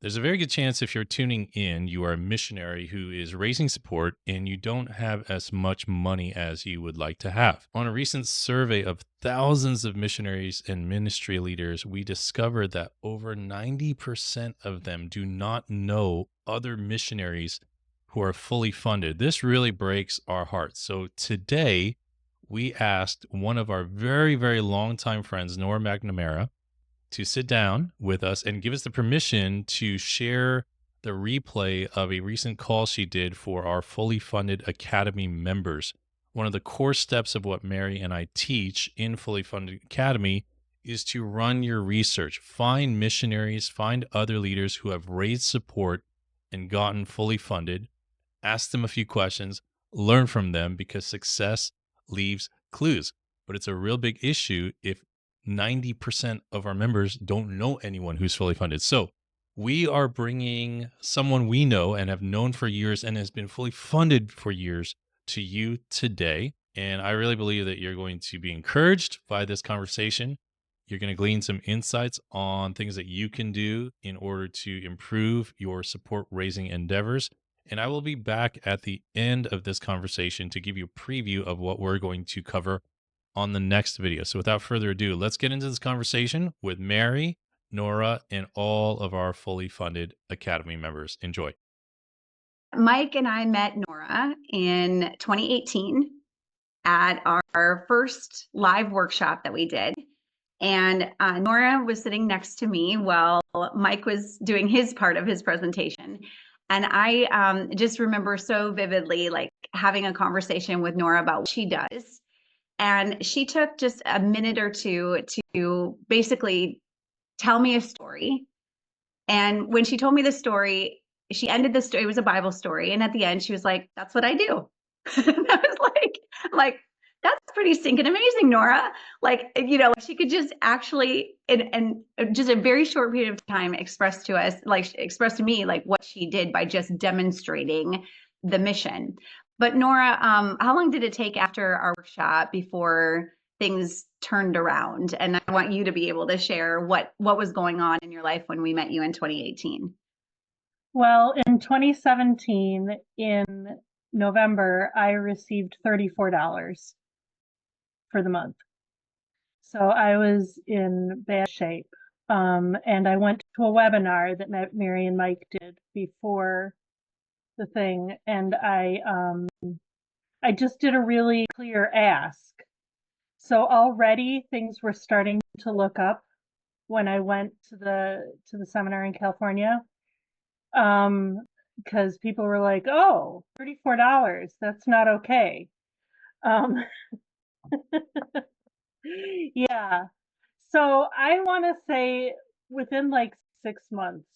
There's a very good chance if you're tuning in, you are a missionary who is raising support and you don't have as much money as you would like to have. On a recent survey of thousands of missionaries and ministry leaders, we discovered that over 90% of them do not know other missionaries who are fully funded. This really breaks our hearts. So today, we asked one of our very, very longtime friends, Nora McNamara, to sit down with us and give us the permission to share the replay of a recent call she did for our fully funded Academy members. One of the core steps of what Mary and I teach in Fully Funded Academy is to run your research, find missionaries, find other leaders who have raised support and gotten fully funded, ask them a few questions, learn from them because success leaves clues. But it's a real big issue if 90% of our members don't know anyone who's fully funded. So we are bringing someone we know and have known for years and has been fully funded for years to you today. And I really believe that you're going to be encouraged by this conversation. You're going to glean some insights on things that you can do in order to improve your support raising endeavors. And I will be back at the end of this conversation to give you a preview of what we're going to cover on the next video. So without further ado, let's get into this conversation with Mary, Nora, and all of our fully funded Academy members. Enjoy. Mike and I met Nora in 2018 at our first live workshop that we did. And Nora was sitting next to me while Mike was doing his part of his presentation. And I just remember so vividly like having a conversation with Nora about what she does. And she took just a minute or two to basically tell me a story. And when she told me the story, she ended the story. It was a Bible story. And at the end, she was like, "That's what I do." And I was like, that's pretty stinking amazing, Nora. Like, she could just actually, in just a very short period of time, express to me, like what she did by just demonstrating the mission. But Nora, how long did it take after our workshop before things turned around? And I want you to be able to share what was going on in your life when we met you in 2018. Well, in 2017, in November, I received $34 for the month. So I was in bad shape. And I went to a webinar that Mary and Mike did before the thing. And I just did a really clear ask. So already things were starting to look up when I went to the seminar in California. Because people were like, "Oh, $34, that's not okay." Yeah. So I want to say within like 6 months,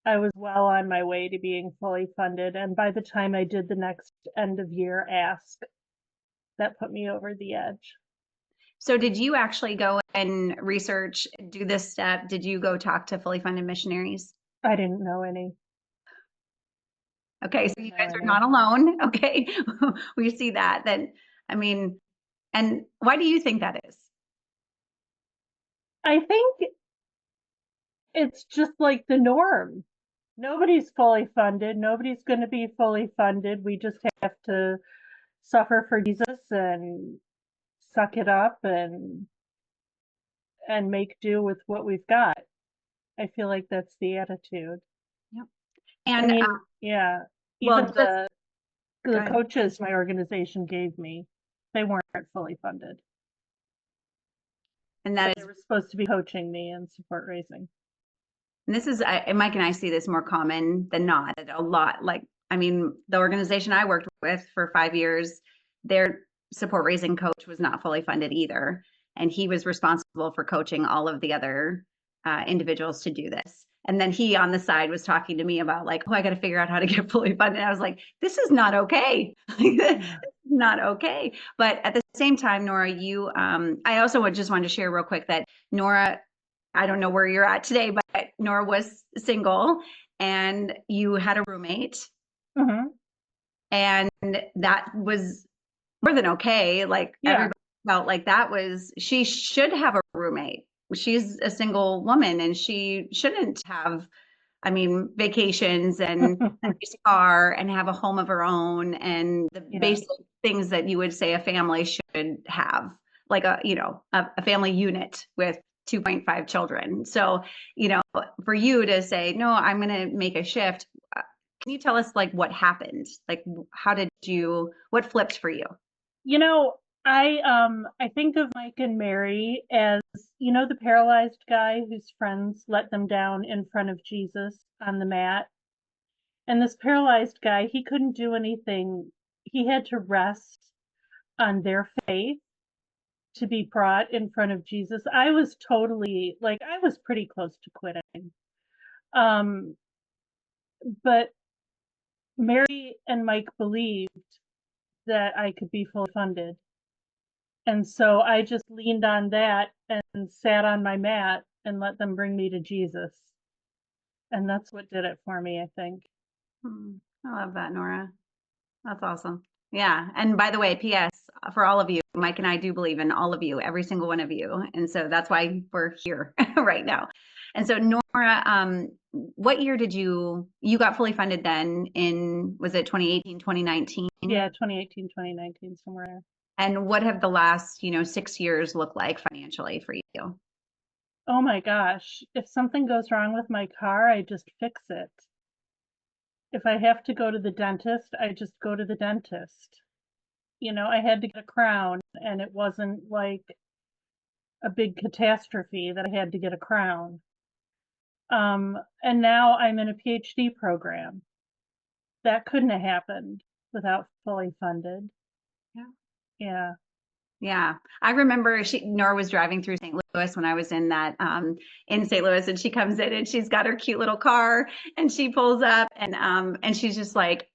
I was well on my way to being fully funded. And by the time I did the next end of year ask, that put me over the edge. So did you actually go and research, do this step? Did you go talk to fully funded missionaries? I didn't know any. Okay, so you guys are not alone. Okay, we see that. And why do you think that is? I think it's just like the norm. Nobody's fully funded. Nobody's going to be fully funded. We just have to suffer for Jesus and suck it up and make do with what we've got. I feel like that's the attitude. Yep. And yeah, even the coaches my organization gave me, they weren't fully funded. And that they were supposed to be coaching me in support raising. And this is, Mike and I see this more common than not. A lot. Like, I mean, the organization I worked with for 5 years, their support raising coach was not fully funded either. And he was responsible for coaching all of the other individuals to do this. And then he on the side was talking to me about like, "Oh, I got to figure out how to get fully funded." And I was like, this is not okay. This is not okay. But at the same time, Nora, you, I also just wanted to share real quick that Nora, I don't know where you're at today, but Nora was single and you had a roommate. Mm-hmm. And that was more than okay. Like everybody felt like she should have a roommate. She's a single woman and she shouldn't have I mean, vacations and a nice car and have a home of her own and the basic things that you would say a family should have, like a family unit with 2.5 children. So, for you to say, no, I'm going to make a shift. Can you tell us like what happened? Like, what flipped for you? I think of Mike and Mary as, the paralyzed guy whose friends let them down in front of Jesus on the mat. And this paralyzed guy, he couldn't do anything. He had to rest on their faith to be brought in front of Jesus. I was pretty close to quitting. But Mary and Mike believed that I could be fully funded. And so I just leaned on that and sat on my mat and let them bring me to Jesus. And that's what did it for me, I think. I love that, Nora. That's awesome. Yeah. And by the way, P.S. for all of you, Mike and I do believe in all of you, every single one of you. And so that's why we're here right now. And so Nora, what year did you got fully funded then was it 2018, 2019? Yeah, 2018, 2019, somewhere there. And what have the last, 6 years looked like financially for you? Oh my gosh. If something goes wrong with my car, I just fix it. If I have to go to the dentist, I just go to the dentist. I had to get a crown, and it wasn't like a big catastrophe that I had to get a crown. And now I'm in a PhD program. That couldn't have happened without fully funded. Yeah. Yeah. I remember Nora was driving through St. Louis when I was in St. Louis, and she comes in and she's got her cute little car and she pulls up and she's just like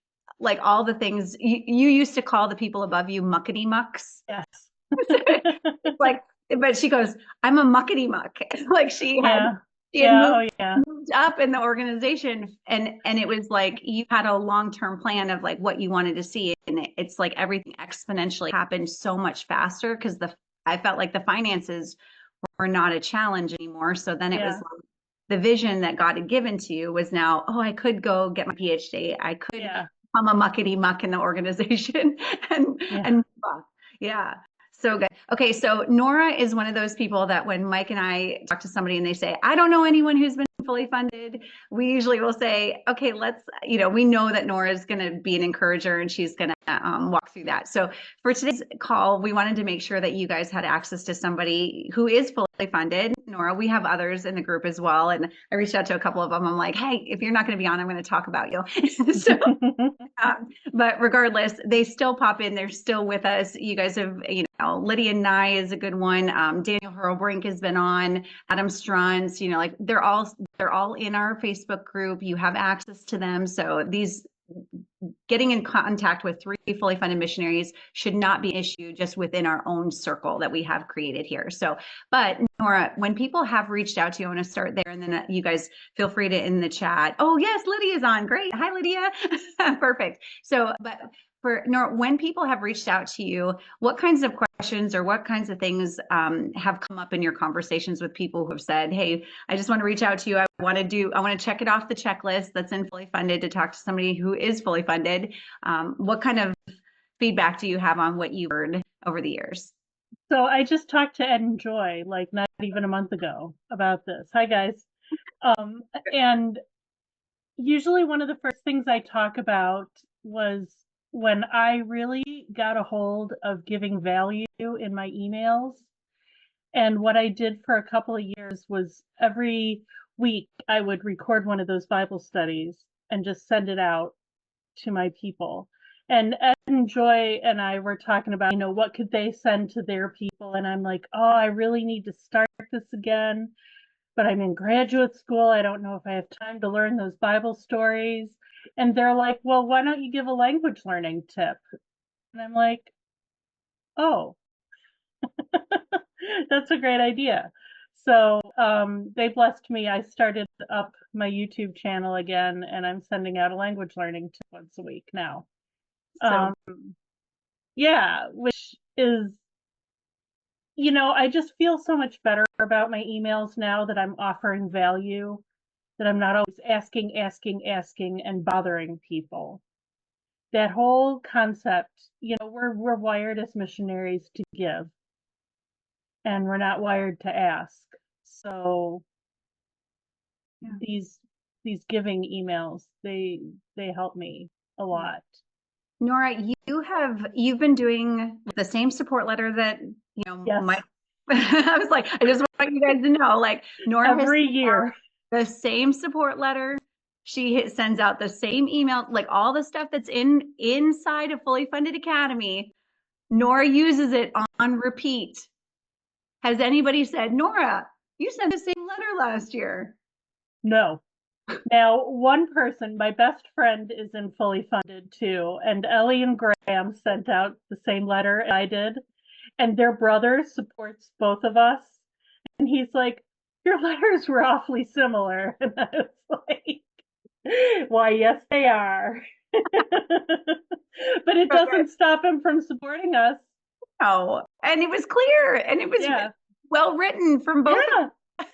all the things you used to call the people above you muckety mucks. Yes. But she goes, I'm a muckety muck. Like she had moved up in the organization, and it was like you had a long-term plan of like what you wanted to see, and it's like everything exponentially happened so much faster because I felt like the finances were not a challenge anymore. So then it was like the vision that God had given to you was now, I could go get my PhD. I could become a muckety muck in the organization and yeah. So good. Okay, so Nora is one of those people that when Mike and I talk to somebody and they say, I don't know anyone who's been fully funded, we usually will say, okay, we know that Nora is going to be an encourager and she's going to walk through that. So for today's call, we wanted to make sure that you guys had access to somebody who is fully funded. Nora, we have others in the group as well. And I reached out to a couple of them. I'm like, hey, if you're not going to be on, I'm going to talk about you. So, but regardless, they still pop in. They're still with us. You guys have, Lydia Nye is a good one. Daniel Hurlbrink has been on. Adam Strunz, they're all in our Facebook group. You have access to them. So getting in contact with 3 fully funded missionaries should not be an issue just within our own circle that we have created here. So, but Nora, when people have reached out to you, I want to start there, and then you guys feel free to in the chat. Oh yes, Lydia's on. Great. Hi, Lydia. Perfect. So, but for Nora, when people have reached out to you, what kinds of questions or what kinds of things have come up in your conversations with people who have said, hey, I just want to reach out to you. I want to check it off the checklist that's in fully funded to talk to somebody who is fully funded. What kind of feedback do you have on what you've heard over the years? So I just talked to Ed and Joy, like not even a month ago about this. Hi guys. And usually one of the first things I talk about was when I really got a hold of giving value in my emails. And what I did for a couple of years was every week I would record one of those Bible studies and just send it out to my people. And Ed and Joy and I were talking about, what could they send to their people? And I'm like, I really need to start this again. But I'm in graduate school. I don't know if I have time to learn those Bible stories. And they're like, well, why don't you give a language learning tip? And I'm like, oh, that's a great idea. So they blessed me. I started up my YouTube channel again, and I'm sending out a language learning tip once a week now. Which is, I just feel so much better about my emails now that I'm offering value that I'm not always asking, and bothering people. That whole concept, we're wired as missionaries to give, and we're not wired to ask. So Yeah. these giving emails, they help me a lot. Nora, you've been doing the same support letter that, Yes. I was like, I just want you guys to know, like, Nora Every year. the same support letter. She sends out the same email, like all the stuff that's inside of Fully Funded Academy. Nora uses it on repeat. Has anybody said, Nora, you sent the same letter last year? No. Now, one person, my best friend, is in Fully Funded too, and Ellie and Graham sent out the same letter I did, and their brother supports both of us, and he's like, your letters were awfully similar, and I was like, why, yes, they are. But it doesn't stop him from supporting us. No, and it was clear, and it was well written from both. Yeah.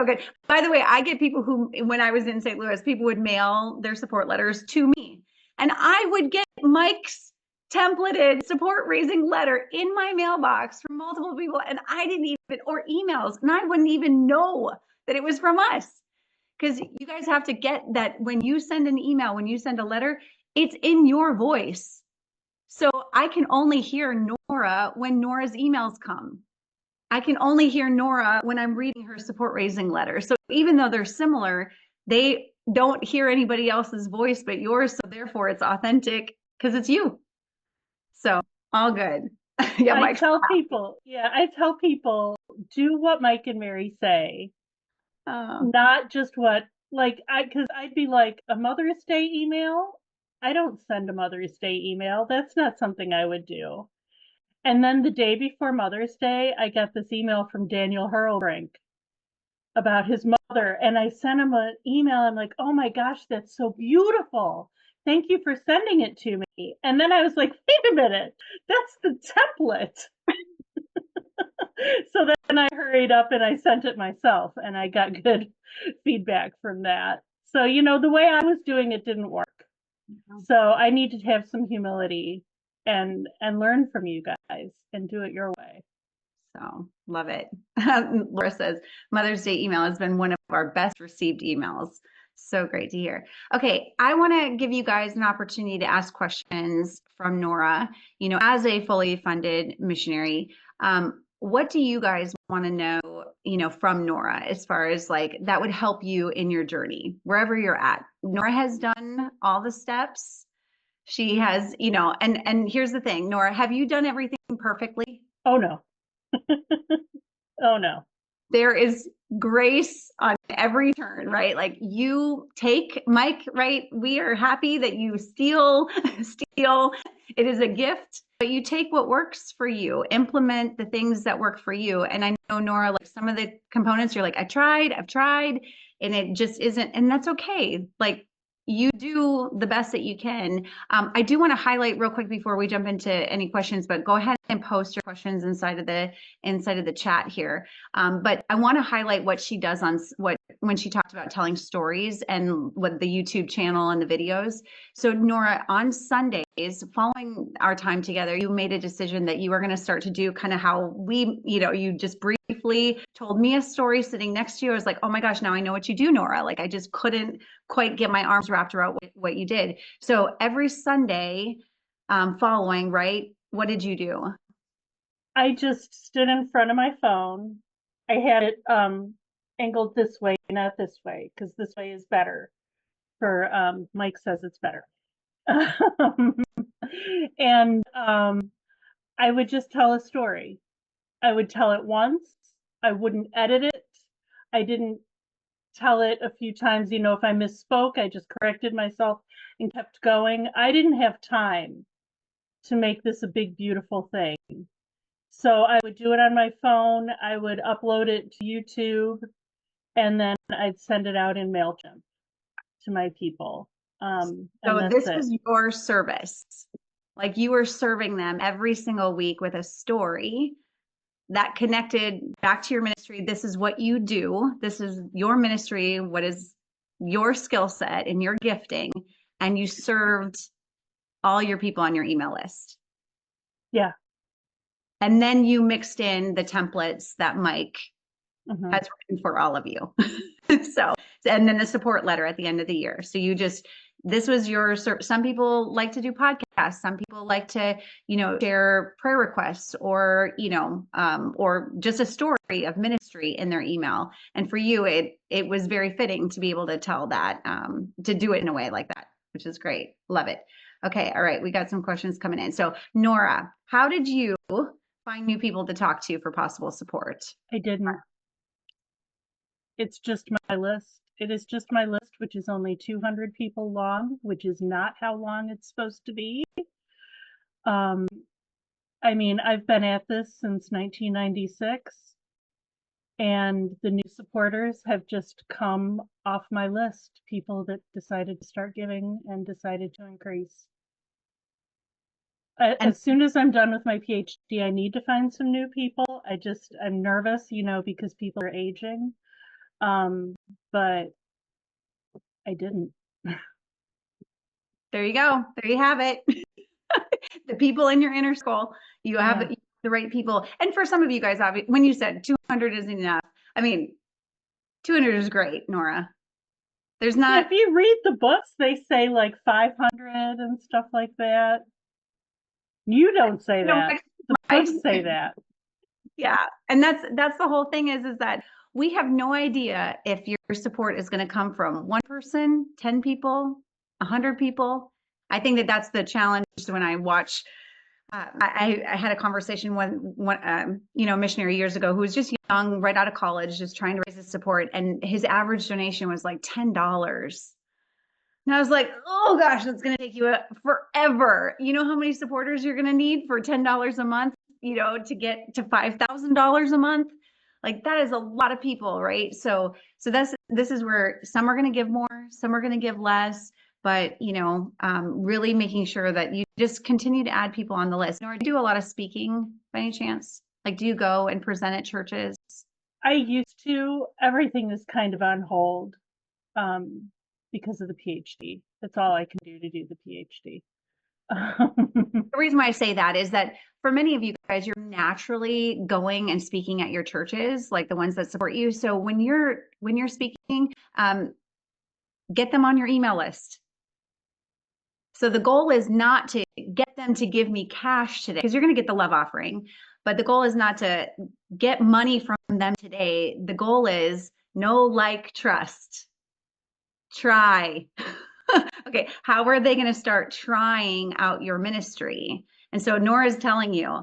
Okay. By the way, I get people who, when I was in St. Louis, people would mail their support letters to me, and I would get Mike's templated support raising letter in my mailbox from multiple people, and I didn't even, or emails, and I wouldn't even know that it was from us. Because you guys have to get that when you send an email, when you send a letter, it's in your voice. So I can only hear Nora when Nora's emails come. I can only hear Nora when I'm reading her support raising letter. So even though they're similar, they don't hear anybody else's voice but yours. So therefore it's authentic because it's you. So all good. Yeah, I tell people, do what Mike and Mary say. Not just what, because I'd be like, a Mother's Day email? I don't send a Mother's Day email. That's not something I would do. And then the day before Mother's Day, I got this email from Daniel Hurlbrink about his mother. And I sent him an email. I'm like, oh my gosh, that's so beautiful. Thank you for sending it to me. And then I was like, wait a minute, that's the template. So then I hurried up and I sent it myself, and I got good feedback from that. So, the way I was doing it didn't work. So I need to have some humility and learn from you guys and do it your way. So love it. Laura says, Mother's Day email has been one of our best received emails. So great to hear. Okay, I want to give you guys an opportunity to ask questions from Nora. As a fully funded missionary, what do you guys want to know, from Nora as far as that would help you in your journey, wherever you're at? Nora has done all the steps. She has, and here's the thing, Nora, have you done everything perfectly? Oh, no. Oh, no. There is grace on every turn, right? Like you take Mike, right? We are happy that you steal. It is a gift, but you take what works for you, implement the things that work for you. And I know, Nora, like some of the components, you're like, I've tried, and it just isn't. And that's okay. Like you do the best that you can. I do want to highlight real quick before we jump into any questions, but go ahead and post your questions inside of the chat here. But I want to highlight what she does when she talked about telling stories and what the YouTube channel and the videos. So Nora, on Sundays, following our time together, you made a decision that you were going to start to do kind of how we, you just briefly told me a story sitting next to you. I was like, oh my gosh, now I know what you do, Nora. Like I just couldn't quite get my arms wrapped around what you did. So every Sunday following, right? What did you do? I just stood in front of my phone. I had it angled this way, not this way, because this way is better. For Mike says it's better. And I would just tell a story. I would tell it once. I wouldn't edit it. I didn't tell it a few times. If I misspoke, I just corrected myself and kept going. I didn't have time to make this a big, beautiful thing. So I would do it on my phone. I would upload it to YouTube, and then I'd send it out in MailChimp to my people. So this was your service. Like you were serving them every single week with a story that connected back to your ministry. This is what you do. This is your ministry. What is your skill set and your gifting? And you served all your people on your email list. Yeah. And then you mixed in the templates that Mike Mhm. has written for all of you. So, and then the support letter at the end of the year. So you just, this was your, some people like to do podcasts. Some people like to, share prayer requests or, or just a story of ministry in their email. And for you, it was very fitting to be able to tell that, to do it in a way like that, which is great. Love it. Okay. All right. We got some questions coming in. So Nora, how did you find new people to talk to for possible support? I didn't. It's just my list. It is just my list, which is only 200 people long, which is not how long it's supposed to be. I mean, I've been at this since 1996, and the new supporters have just come off my list, people that decided to start giving and decided to increase. And As soon as I'm done with my PhD, I need to find some new people. I'm nervous, because people are aging. But I didn't. there you go. There you have it. The people in your inner circle, you have the right people. And for some of you guys, obviously, when you said 200 isn't enough, I mean, 200 is great, Nora. There's not. If you read the books, they say like 500 and stuff like that. You don't say that. The books say that. Yeah. And that's the whole thing is that we have no idea if your support is going to come from one person, 10 people, 100 people. I think that's the challenge when I watch. I had a conversation with one missionary years ago who was just young, right out of college, just trying to raise his support, and his average donation was like $10. And I was like, oh gosh, that's going to take you forever. You know how many supporters you're going to need for $10 a month, to get to $5,000 a month? Like that is a lot of people, right? So this is where some are going to give more, some are going to give less, but really making sure that you just continue to add people on the list. Nora, do you do a lot of speaking by any chance? Like, do you go and present at churches? I used to. Everything is kind of on hold. Because of the PhD. That's all I can do to do the PhD. The reason why I say that is that for many of you guys, you're naturally going and speaking at your churches, like the ones that support you. So when you're speaking, get them on your email list. So the goal is not to get them to give me cash today, because you're going to get the love offering, but the goal is not to get money from them today. The goal is know, like, trust. Try. Okay, how are they going to start trying out your ministry? And so Nora's telling you,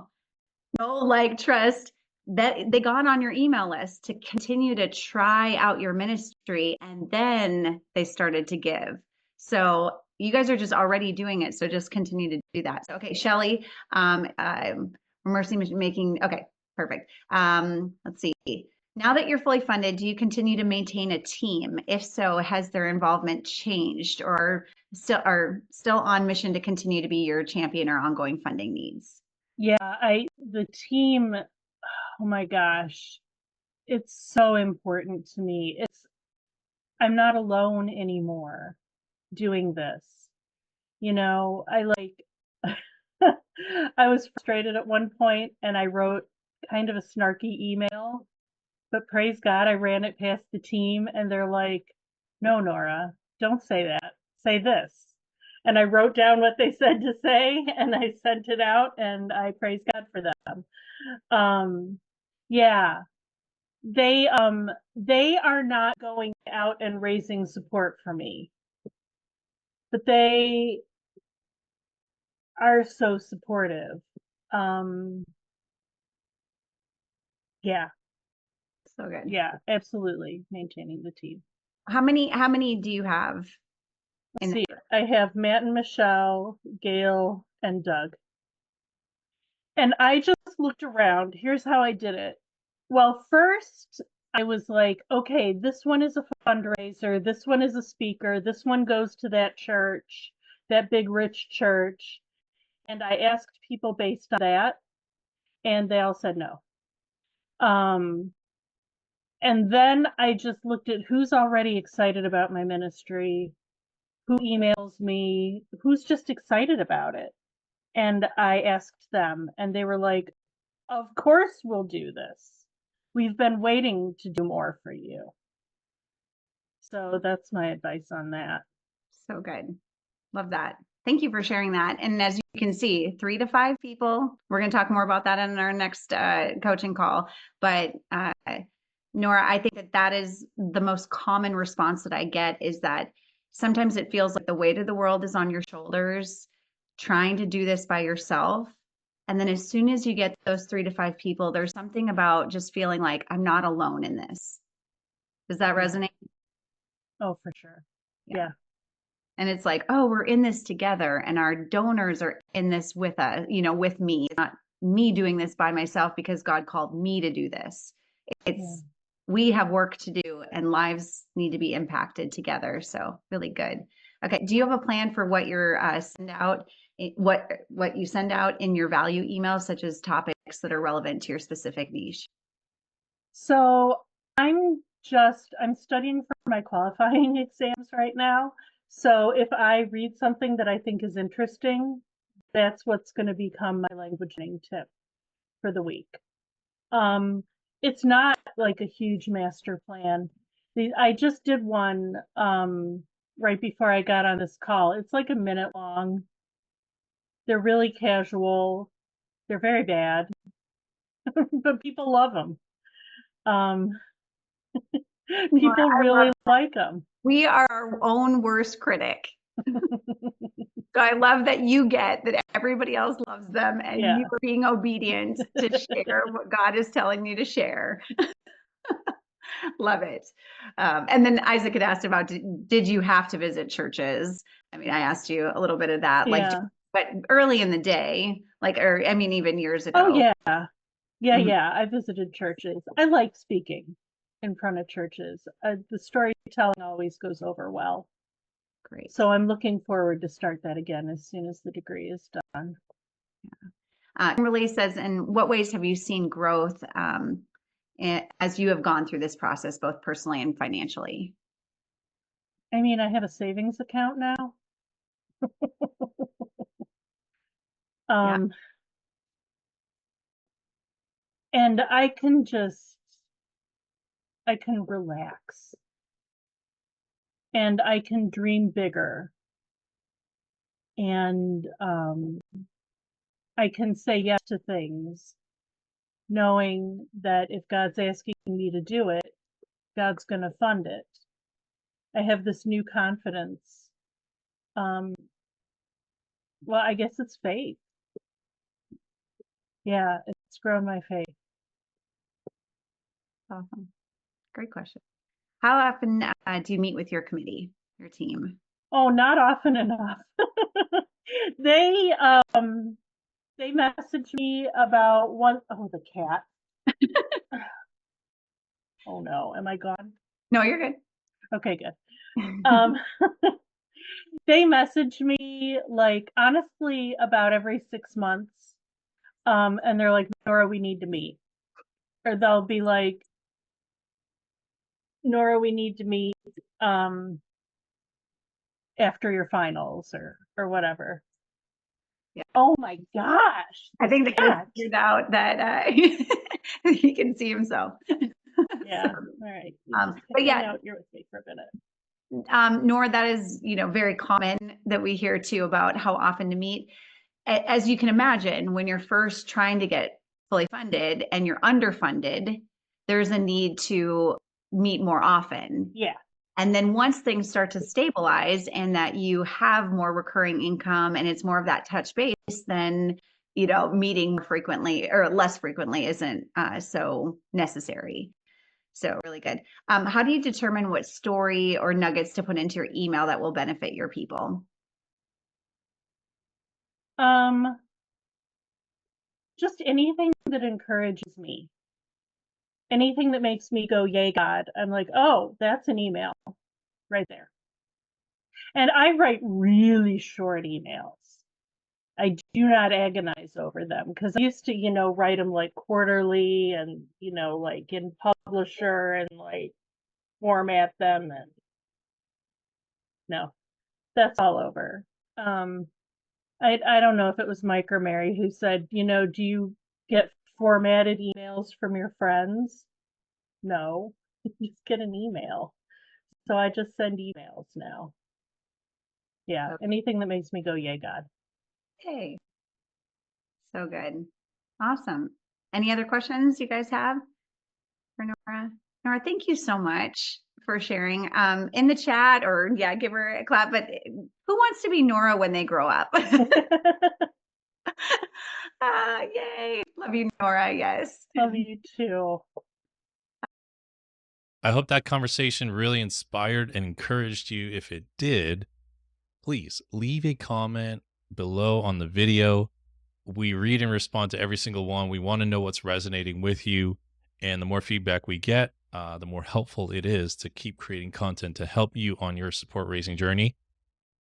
know, like, trust, that they got on your email list to continue to try out your ministry, and then they started to give. So you guys are just already doing it, so just continue to do that. So, okay, Shelly, Mercy making, okay, perfect. Let's see. Now that you're fully funded, do you continue to maintain a team? If so, has their involvement changed, or are still on mission to continue to be your champion or ongoing funding needs? Yeah, the team, oh my gosh, it's so important to me. I'm not alone anymore doing this. I was frustrated at one point and I wrote kind of a snarky email, but praise God, I ran it past the team and they're like, no, Nora, don't say that. Say this. And I wrote down what they said to say and I sent it out, and I praise God for them. Yeah, they are not going out and raising support for me, but they are so supportive. Yeah, So good. yeah, absolutely maintaining the team. How many do you have? Let's see, I have Matt and Michelle, Gail, and Doug. And I just looked around. Here's how I did it. Well, first I was like, okay, this one is a fundraiser, this one is a speaker, this one goes to that church, that big rich church. And I asked people based on that, and they all said no. Um, and then I just looked at who's already excited about my ministry, who emails me, who's just excited about it. And I asked them, and they were like, of course we'll do this. We've been waiting to do more for you. So that's my advice on that. So good. Love that. Thank you for sharing that. And as you can see, 3 to 5 people. We're going to talk more about that in our next coaching call. But Nora, I think that that is the most common response that I get, is that sometimes it feels like the weight of the world is on your shoulders, trying to do this by yourself. And then as soon as you get those 3 to 5 people, there's something about just feeling like I'm not alone in this. Does that Yeah. resonate? Oh, for sure. Yeah. Yeah. And it's like, oh, we're in this together, and our donors are in this with us, with me. It's not me doing this by myself because God called me to do this. It's we have work to do, and lives need to be impacted together. So really good. Okay. Do you have a plan for what you're send out, what you send out in your value emails, such as topics that are relevant to your specific niche? So I'm studying for my qualifying exams right now. So if I read something that I think is interesting, that's what's going to become my language learning tip for the week. It's not like a huge master plan. I just did one right before I got on this call. It's like a minute long. They're really casual. They're very bad, but people love them. People really like them. We are our own worst critic. So I love that you get that everybody else loves them, and Yeah. you are being obedient to share what God is telling you to share. Love it. And then Isaac had asked about, did you have to visit churches? I mean, I asked you a little bit of that, Yeah. but early in the day, even years ago. Oh, yeah. Yeah, Mhm. yeah. I visited churches. I like speaking in front of churches. The storytelling always goes over well. Great. So I'm looking forward to start that again as soon as the degree is done. Kimberly says, in what ways have you seen growth as you have gone through this process, both personally and financially? I mean, I have a savings account now. Yeah. And I can relax, and I can dream bigger, and I can say yes to things, knowing that if God's asking me to do it, God's going to fund it. I have this new confidence. Well, I guess it's faith. Yeah, it's grown my faith. Awesome. Great question. How often do you meet with your committee, your team? Oh, not often enough. They message me about oh, the cat. Oh no, am I gone? No, you're good. Okay, good. They message me like honestly about every 6 months. And they're like, Nora, we need to meet. Or they'll be like, Nora, we need to meet after your finals or whatever. Yeah. Oh my gosh. I think the cat. kid figured out that he can see himself. Yeah. All right. But yeah, out here with me for a minute. Nora, that is, very common that we hear too about how often to meet. As you can imagine, when you're first trying to get fully funded and you're underfunded, there's a need to meet more often. Yeah. And then once things start to stabilize and that you have more recurring income and it's more of that touch base, then, meeting more frequently or less frequently isn't so necessary. So really good. How do you determine what story or nuggets to put into your email that will benefit your people? Just anything that encourages me. Anything that makes me go, yay, God. I'm like, oh, that's an email right there. And I write really short emails. I do not agonize over them because I used to, write them like quarterly and, like in Publisher and like format them, and no, that's all over. I don't know if it was Mike or Mary who said, do you get formatted emails from your friends? No, you just get an email. So I just send emails now. Yeah, anything that makes me go, yay, God. Okay. So good. Awesome. Any other questions you guys have for Nora? Nora, thank you so much for sharing in the chat, or yeah, give her a clap. But who wants to be Nora when they grow up? Yay. Love you, Nora. Yes. Love you too. I hope that conversation really inspired and encouraged you. If it did, please leave a comment below on the video. We read and respond to every single one. We want to know what's resonating with you. And the more feedback we get, the more helpful it is to keep creating content to help you on your support raising journey.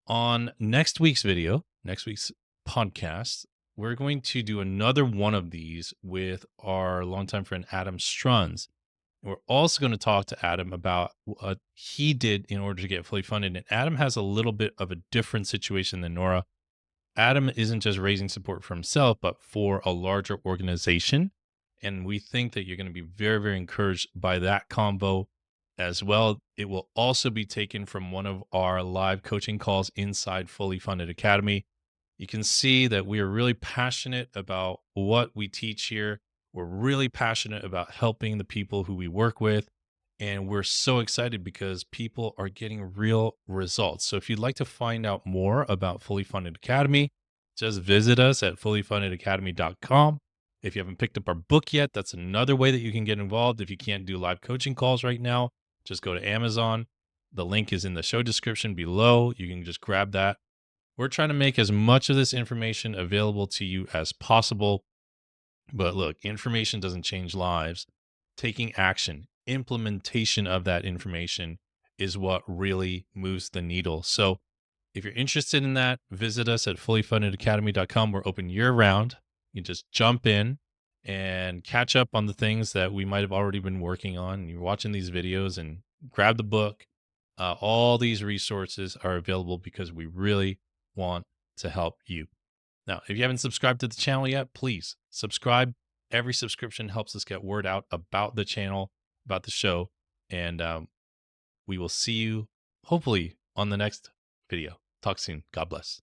On next week's video, next week's podcast, we're going to do another one of these with our longtime friend, Adam Struns. We're also going to talk to Adam about what he did in order to get fully funded. And Adam has a little bit of a different situation than Nora. Adam isn't just raising support for himself, but for a larger organization. And we think that you're going to be very, very encouraged by that combo as well. It will also be taken from one of our live coaching calls inside Fully Funded Academy. You can see that we are really passionate about what we teach here. We're really passionate about helping the people who we work with. And we're so excited because people are getting real results. So if you'd like to find out more about Fully Funded Academy, just visit us at fullyfundedacademy.com. If you haven't picked up our book yet, that's another way that you can get involved. If you can't do live coaching calls right now, just go to Amazon. The link is in the show description below. You can just grab that. We're trying to make as much of this information available to you as possible. But look, information doesn't change lives. Taking action, implementation of that information is what really moves the needle. So if you're interested in that, visit us at fullyfundedacademy.com. We're open year round. You just jump in and catch up on the things that we might have already been working on. You're watching these videos and grab the book. All these resources are available because we really want to help you. Now, if you haven't subscribed to the channel yet, please subscribe. Every subscription helps us get word out about the channel, about the show. And we will see you hopefully on the next video. Talk soon. God bless.